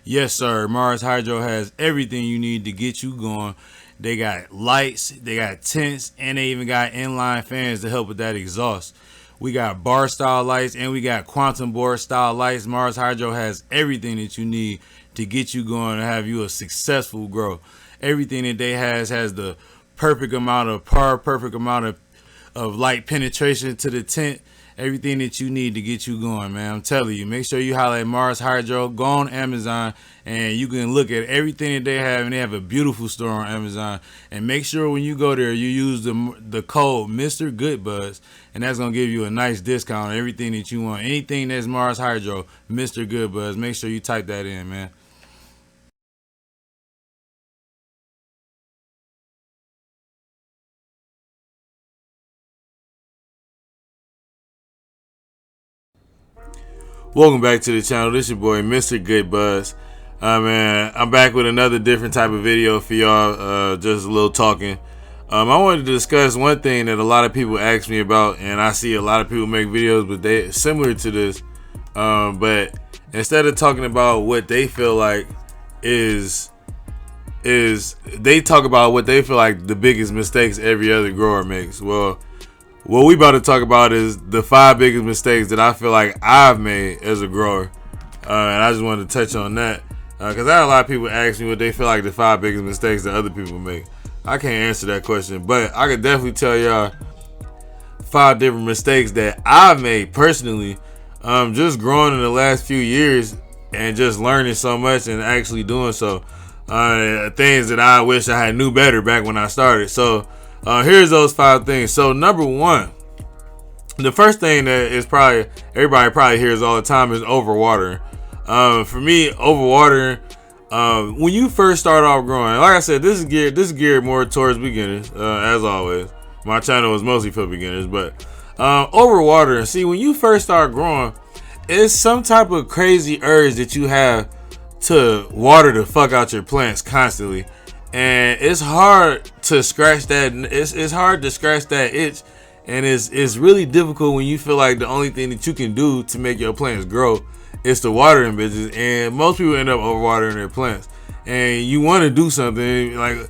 Yes, sir. Mars Hydro has everything you need to get you going. They got lights, they got tents, and they even got inline fans to help with that exhaust. We got bar style lights and we got quantum board style lights. Mars Hydro has everything that you need to get you going and have you a successful grow. Everything that they has the perfect amount of par, perfect amount of light penetration to the tent. Everything that you need to get you going, man. I'm telling you, make sure you highlight Mars Hydro. Go on Amazon and you can look at everything that they have, and they have a beautiful store on Amazon. And make sure when you go there, you use the code Mr. GoodBuds, and that's gonna give you a nice discount on everything that you want. Anything that's Mars Hydro, Mr. GoodBuds. Make sure you type that in, man. Welcome back to the channel. This is your boy, Mr. GoodBuds. Man, I'm back with another different type of video for y'all. Just a little talking. I wanted to discuss one thing that a lot of people ask me about, and I see a lot of people make videos, but they similar to this. But instead of talking about what they feel like is they talk about what they feel like the biggest mistakes every other grower makes. Well, what we about to talk about is the 5 biggest mistakes that I feel like I've made as a grower, and I just wanted to touch on that because I had a lot of people ask me what they feel like the 5 biggest mistakes that other people make. I can't answer that question, but I could definitely tell y'all 5 different mistakes that I've made personally, just growing in the last few years and just learning so much and actually doing so. Things that I wish I had knew better back when I started. So here's those 5 things. So number 1, the first thing that is probably everybody probably hears all the time is overwatering. For me, overwatering, when you first start off growing, like I said, this is geared more towards beginners, as always. My channel is mostly for beginners, but overwatering. See, when you first start growing, it's some type of crazy urge that you have to water the fuck out your plants constantly, and it's hard to scratch that. It's hard to scratch that itch, and it's really difficult when you feel like the only thing that you can do to make your plants grow is to water them bitches, and most people end up overwatering their plants. And you want to do something like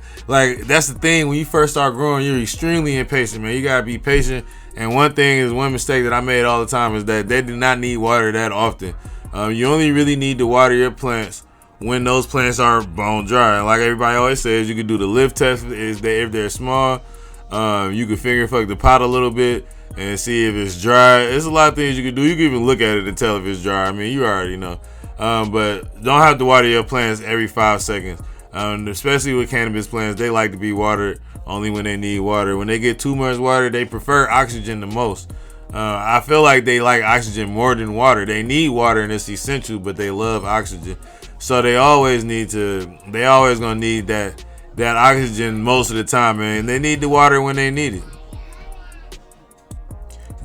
that's the thing. When you first start growing, you're extremely impatient, man. You gotta be patient. And one mistake that I made all the time is that they do not need water that often. You only really need to water your plants when those plants are bone dry. And like everybody always says, you can do the lift test if they're small. You can finger fuck the pot a little bit and see if it's dry. There's a lot of things you can do. You can even look at it and tell if it's dry. I mean, you already know. But don't have to water your plants every 5 seconds. Especially with cannabis plants, they like to be watered only when they need water. When they get too much water, they prefer oxygen the most. I feel like they like oxygen more than water. They need water and it's essential, but they love oxygen. So they always gonna need that oxygen most of the time, and they need the water when they need it.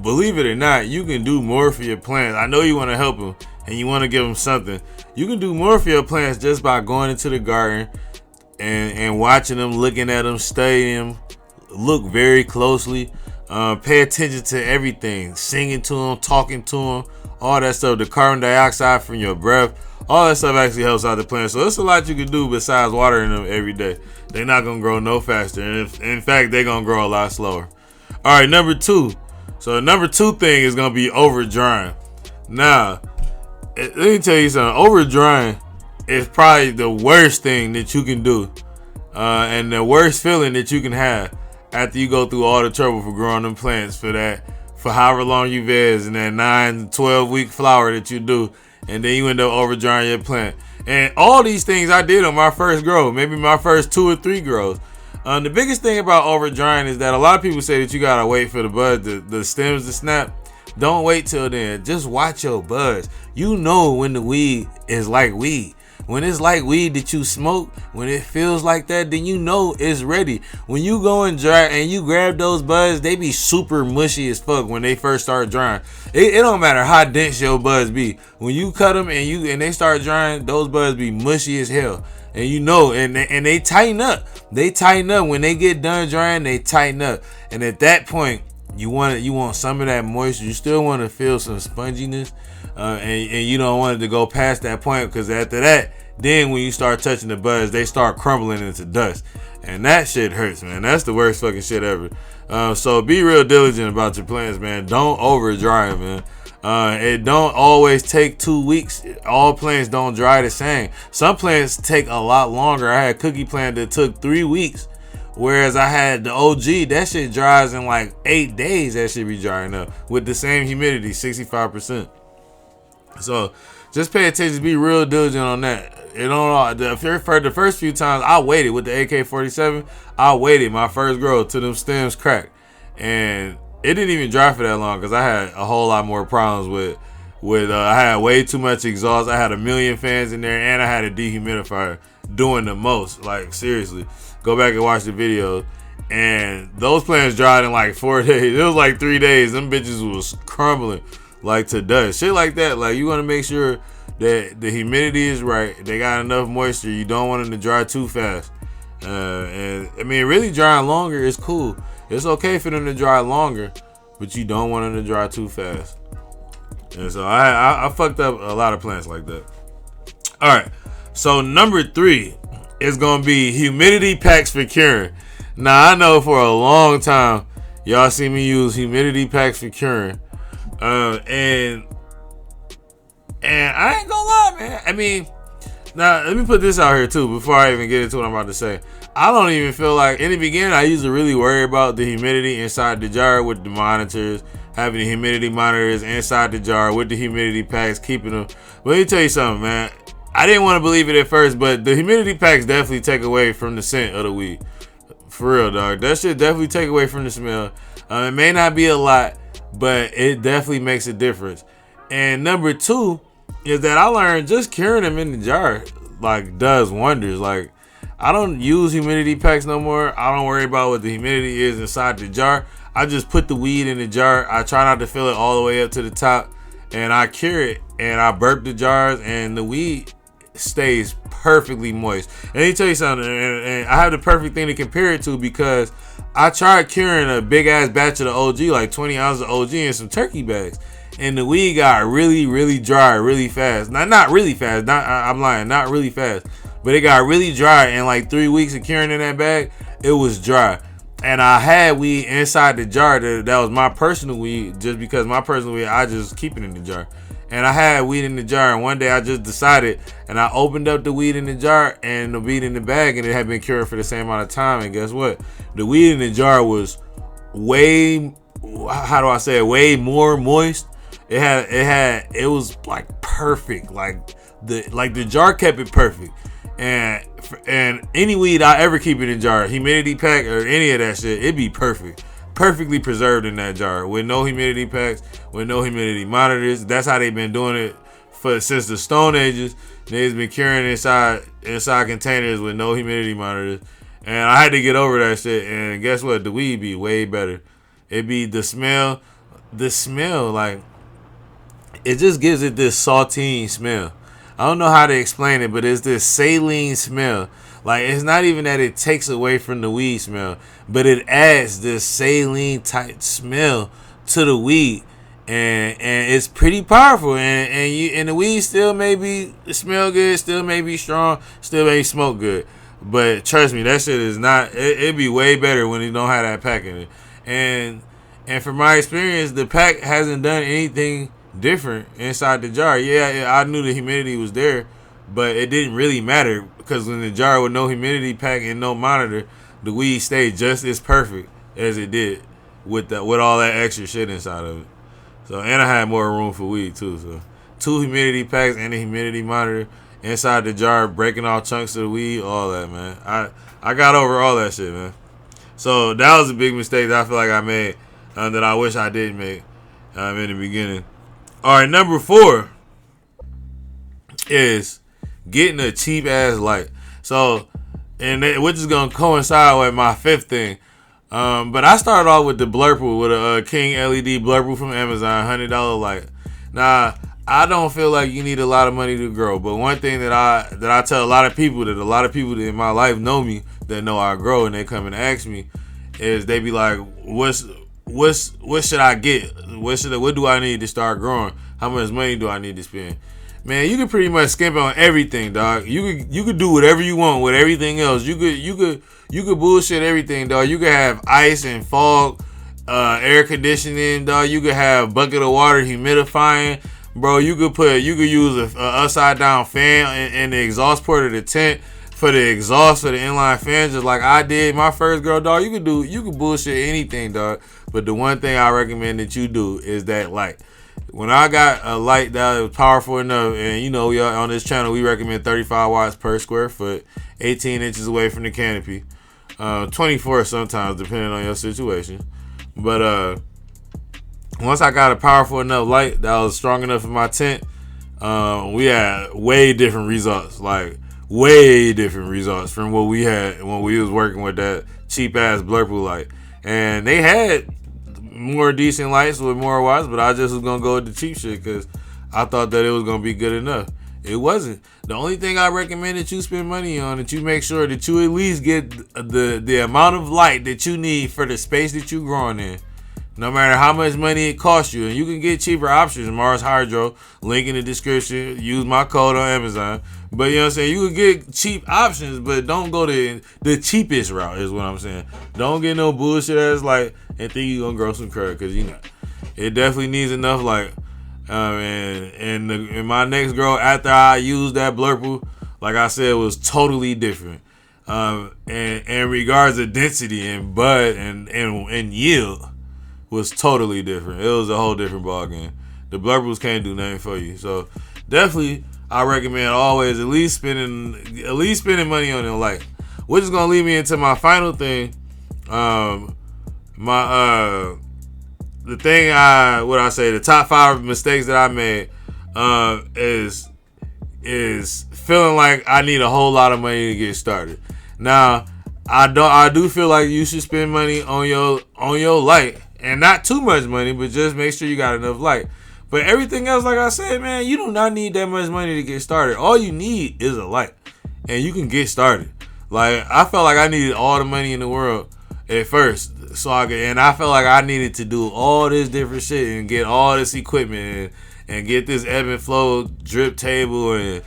Believe it or not, you can do more for your plants. I know you want to help them and you want to give them something. You can do more for your plants just by going into the garden and watching them, looking at them, studying them, look very closely, pay attention to everything, singing to them, talking to them, all that stuff. The carbon dioxide from your breath, all that stuff actually helps out the plant. So there's a lot you can do besides watering them every day. They're not gonna grow no faster, and in fact, they're gonna grow a lot slower. All right, number 2. So the number 2 thing is gonna be over drying. Now, let me tell you something. Over drying is probably the worst thing that you can do, and the worst feeling that you can have after you go through all the trouble for growing them plants for however long you veg in that 9 to 12 week flower that you do, and then you end up over drying your plant. And all these things I did on my first grow, maybe my first 2 or 3 grows. The biggest thing about over drying is that a lot of people say that you gotta wait for the bud, the stems to snap. Don't wait till then. Just watch your buds. You know when the weed is like weed. When it's like weed that you smoke, when it feels like that, then you know it's ready. When you go and dry and you grab those buds, they be super mushy as fuck when they first start drying. It don't matter how dense your buds be. When you cut them and they start drying, those buds be mushy as hell. And you know, and they tighten up. They tighten up when they get done drying. They tighten up, and at that point, you want some of that moisture. You still want to feel some sponginess, and you don't want it to go past that point, because after that, Then when you start touching the buds, they start crumbling into dust. And that shit hurts, man. That's the worst fucking shit ever. So be real diligent about your plants, man. Don't over dry them, man. It don't always take 2 weeks. All plants don't dry the same. Some plants take a lot longer. I had a cookie plant that took 3 weeks. Whereas I had the OG, that shit dries in like 8 days. That shit be drying up with the same humidity, 65%. So just pay attention. Be real diligent on that. It don't. For the first few times I waited with the AK-47, I waited my first grow till them stems cracked, and it didn't even dry for that long because I had a whole lot more problems with I had way too much exhaust. I had a million fans in there, and I had a dehumidifier doing the most. Like seriously, go back and watch the video. And those plants dried in like 4 days. It was like 3 days. Them bitches was crumbling like to dust. Shit like that. Like you want to make sure that the humidity is right. They got enough moisture. You don't want them to dry too fast. And I mean, really drying longer is cool. It's okay for them to dry longer, but you don't want them to dry too fast. And so I fucked up a lot of plants like that. All right. So number 3 is gonna be humidity packs for curing. Now I know for a long time y'all see me use humidity packs for curing, and I ain't gonna lie, man. I mean, now let me put this out here too before I even get into what I'm about to say. I don't even feel like in the beginning I used to really worry about the humidity inside the jar with the monitors, having the humidity monitors inside the jar with the humidity packs, keeping them. But let me tell you something, man. I didn't want to believe it at first, but the humidity packs definitely take away from the scent of the weed. For real, dog. That shit definitely take away from the smell. It may not be a lot, but it definitely makes a difference. And number 2 is that I learned just curing them in the jar like does wonders. Like I don't use humidity packs no more. I don't worry about what the humidity is inside the jar. I just put the weed in the jar. I try not to fill it all the way up to the top, and I cure it, and I burp the jars, and the weed stays perfectly moist. And let me tell you something, and I have the perfect thing to compare it to because I tried curing a big ass batch of the OG, like 20 ounces of OG in some turkey bags. And the weed got really, really dry really fast. Not really fast. I'm lying. Not really fast. But it got really dry. In like 3 weeks of curing in that bag, it was dry. And I had weed inside the jar. That was my personal weed. Just because my personal weed, I just keep it in the jar. And I had weed in the jar. And one day I just decided. And I opened up the weed in the jar and the weed in the bag. And it had been cured for the same amount of time. And guess what? The weed in the jar was way, how do I say it? Way more moist. It was like perfect. Like the jar kept it perfect. And any weed I ever keep in a jar, humidity pack or any of that shit, it'd be perfect. Perfectly preserved in that jar with no humidity packs, with no humidity monitors. That's how they've been doing it since the Stone Ages. They've been curing inside containers with no humidity monitors. And I had to get over that shit. And guess what? The weed be way better. It be the smell, like it just gives it this saltine smell. I don't know how to explain it, but it's this saline smell. Like it's not even that it takes away from the weed smell, but it adds this saline type smell to the weed, and it's pretty powerful. And the weed still maybe smell good, still may be strong, still may smoke good. But trust me, that shit is not. It'd be way better when you don't have that pack in it. And from my experience, the pack hasn't done anything different inside the jar. Yeah, I knew the humidity was there, but it didn't really matter because in the jar with no humidity pack and no monitor, the weed stayed just as perfect as it did with all that extra shit inside of it. So, and I had more room for weed too. So 2 humidity packs and a humidity monitor inside the jar, breaking off chunks of the weed, all that, man. I got over all that shit, man. So that was a big mistake that I feel like I made that I wish I didn't make in the beginning. All right, number 4 is getting a cheap ass light. So, which is gonna coincide with my 5th thing. But I started off with the Blurple with a King LED Blurple from Amazon, $100 light. Now, I don't feel like you need a lot of money to grow, but one thing that I tell a lot of people that in my life know me that know I grow, and they come and ask me, is they be like, what should I get? What do I need to start growing? How much money do I need to spend? man, you can pretty much skimp on everything, dog. You could do whatever you want with everything else. You could bullshit everything, dog. You could have ice and fog, air conditioning, dog. You could have bucket of water humidifying, bro. You could use a upside down fan in the exhaust port of the tent for the exhaust for the inline fan, just like I did my first girl, dog. You could bullshit anything, dog. But the one thing I recommend that you do is that light. When I got a light that was powerful enough, and you know, on this channel we recommend 35 watts per square foot, 18 inches away from the canopy, 24 sometimes depending on your situation. But once I got a powerful enough light that was strong enough for my tent, we had way different results, like way different results from what we had when we was working with that cheap ass Blurple light. And they had more decent lights with more watts, but I just was gonna go with the cheap shit because I thought that it was gonna be good enough. It wasn't. The only thing I recommend that you spend money on, that you make sure that you at least get the amount of light that you need for the space that you're growing in, no matter how much money it costs you. And you can get cheaper options. Mars Hydro, link in the description. Use my code on Amazon. But you know what I'm saying? You can get cheap options, but don't go the cheapest route is what I'm saying. Don't get no bullshit ass light and think you're going to grow some crud, because you know. It definitely needs enough light. And my next girl, after I used that Blurple, like I said, was totally different. And in regards to density and bud and yield, was totally different. It was a whole different ballgame. The Blurples can't do nothing for you. So definitely, I recommend always at least spending money on the light. Which is gonna lead me into my final thing. The top 5 mistakes that I made is feeling like I need a whole lot of money to get started. Now, I do feel like you should spend money on your light, and not too much money, but just make sure you got enough light. But everything else, like I said, man, you do not need that much money to get started. All you need is a light, and you can get started. Like, I felt like I needed all the money in the world at first, and I felt like I needed to do all this different shit and get all this equipment and get this ebb and flow drip table and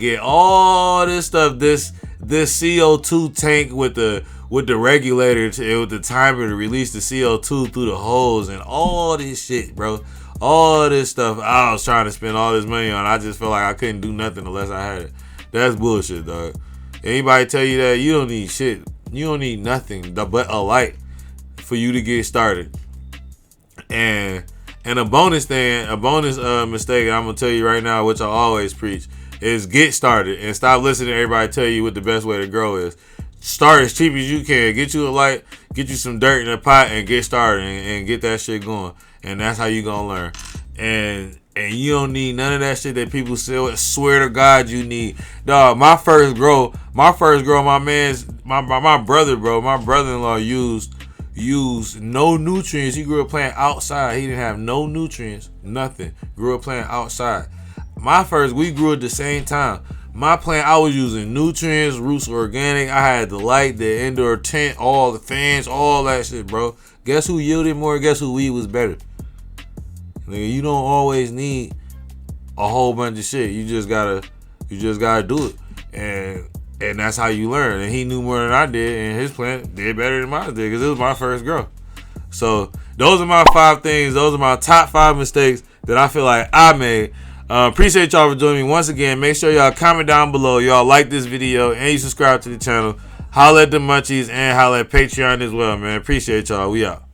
get all this stuff, this CO2 tank with the regulator with the timer to release the CO2 through the hose and all this shit, bro. All this stuff I was trying to spend all this money on. I just felt like I couldn't do nothing unless I had it. That's bullshit, dog. Anybody tell you that, you don't need shit. You don't need nothing but a light for you to get started. And a bonus mistake I'm gonna tell you right now, which I always preach, is get started and stop listening to everybody tell you what the best way to grow is. Start as cheap as you can. Get you a light, get you some dirt in a pot, and get started and get that shit going. And that's how you gonna learn. And you don't need none of that shit that people swear to God you need. Dog, my first grow, my brother-in-law used no nutrients. He grew up playing outside. He didn't have no nutrients, nothing. Grew up playing outside. We grew at the same time. My plant, I was using nutrients, Roots Organic. I had the light, the indoor tent, all the fans, all that shit, bro. Guess who yielded more? Guess who weed was better? Nigga, you don't always need a whole bunch of shit. You just gotta do it. And that's how you learn. And he knew more than I did, and his plant did better than mine did because it was my first grow. So those are my 5 things. Those are my top 5 mistakes that I feel like I made. Appreciate y'all for joining me once again. Make sure y'all comment down below. Y'all like this video and you subscribe to the channel. Holla at the munchies and holla at Patreon as well, man. Appreciate y'all. We out.